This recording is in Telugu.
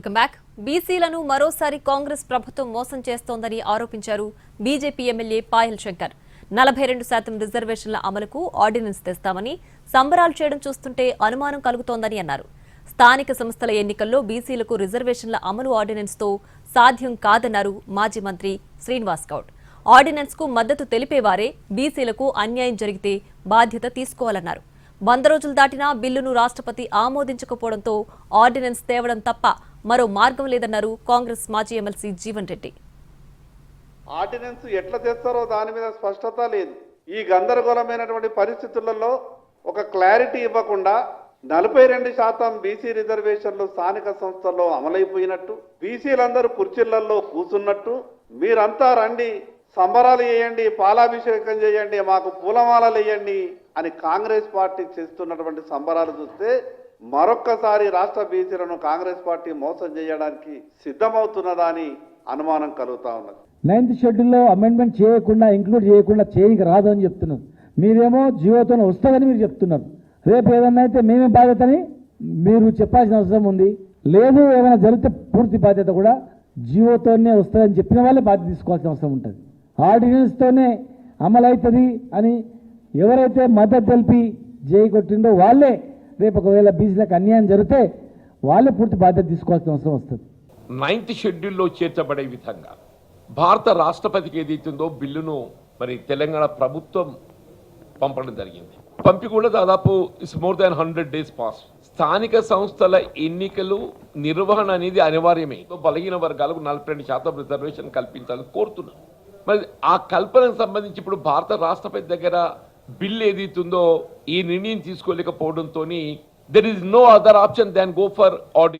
Welcome back. బీసీలను మరోసారి కాంగ్రెస్ ప్రభుత్వం మోసం చేస్తోందని ఆరోపించారు బీజేపీ ఎమ్మెల్యే పాయల్ శంకర్. 42% రిజర్వేషన్ల అమలుకు ఆర్డినెన్స్ తెస్తామని సంబరాలు చేయడం చూస్తుంటే అనుమానం కలుగుతోందని అన్నారు. స్థానిక సంస్థల ఎన్నికల్లో బీసీలకు రిజర్వేషన్ల అమలు ఆర్డినెన్స్తో సాధ్యం కాదన్నారు మాజీ మంత్రి శ్రీనివాస్ గౌడ్. ఆర్డినెన్స్ కు మద్దతు తెలిపేవారే బీసీలకు అన్యాయం జరిగితే బాధ్యత తీసుకోవాలన్నారు. 100 రోజులు దాటినా బిల్లును రాష్ట్రపతి ఆమోదించకపోవడంతో ఆర్డినెన్స్ తేవడం తప్ప మరో మార్గం లేదన్నారు కాంగ్రెస్ మాజీ ఎమ్మెల్సీ జీవన్ రెడ్డి. ఆర్డినెన్స్ ఎట్లా తెస్తారో దాని మీద స్పష్టత లేదు. ఈ గందరగోళమైనటువంటి పరిస్థితులలో ఒక క్లారిటీ ఇవ్వకుండా 42% బీసీ రిజర్వేషన్లు స్థానిక సంస్థల్లో అమలైపోయినట్టు, బీసీలందరూ కుర్చీలలో కూర్చున్నట్టు, మీరంతా రండి సంబరాలు చేయండి, పాలాభిషేకం చేయండి, మాకు పూలమాలలు వేయండి అని కాంగ్రెస్ పార్టీ చేస్తున్నటువంటి సంబరాలు చూస్తే మరొక్కసారి రాష్ట్ర బీసీలను కాంగ్రెస్ పార్టీ మోసం చేయడానికి సిద్ధమవుతున్నదా అని అనుమానం కలుగుతా ఉన్నది. 9th షెడ్యూల్లో అమెండ్మెంట్ చేయకుండా ఇంక్లూడ్ చేయకుండా చేయక రాదు అని చెప్తున్నారు. మీరేమో జియోతో వస్తుందని మీరు చెప్తున్నారు. రేపు ఏదన్నా అయితే మేమే బాధ్యతని మీరు చెప్పాల్సిన అవసరం ఉంది. లేదు ఏమైనా జరిగితే పూర్తి బాధ్యత కూడా జియోతోనే వస్తుందని చెప్పిన వాళ్ళే బాధ్యత తీసుకోవాల్సిన అవసరం ఉంటుంది. ఆర్డినెన్స్తోనే అమలవుతుంది అని ఎవరైతే మద్దతు తెలిపి జై కొట్టిందో వాళ్ళే రేపు ఒకవేళ బీసీలకు అన్యాయం జరిగితే వాళ్ళే పూర్తి బాధ్యత తీసుకోవాల్సిన అవసరం వస్తుంది. 9th షెడ్యూల్లో చేర్చబడే విధంగా భారత రాష్ట్రపతికి ఏదైతుందో బిల్లును మరి తెలంగాణ ప్రభుత్వం పంపడం జరిగింది. పంపి కూడా దాదాపు it's more than 100 days pass. స్థానిక సంస్థల ఎన్నికలు నిర్వహణ అనేది అనివార్యమే. బలహీన వర్గాలకు 42% రిజర్వేషన్ కల్పించాలని కోరుతున్నారు. మరి ఆ కల్పనకు సంబంధించి ఇప్పుడు భారత రాష్ట్రపతి దగ్గర బిల్ ఏదైతుందో ఈ నిర్ణయం తీసుకోలేకపోవడంతో there is no other option than go for ordinance.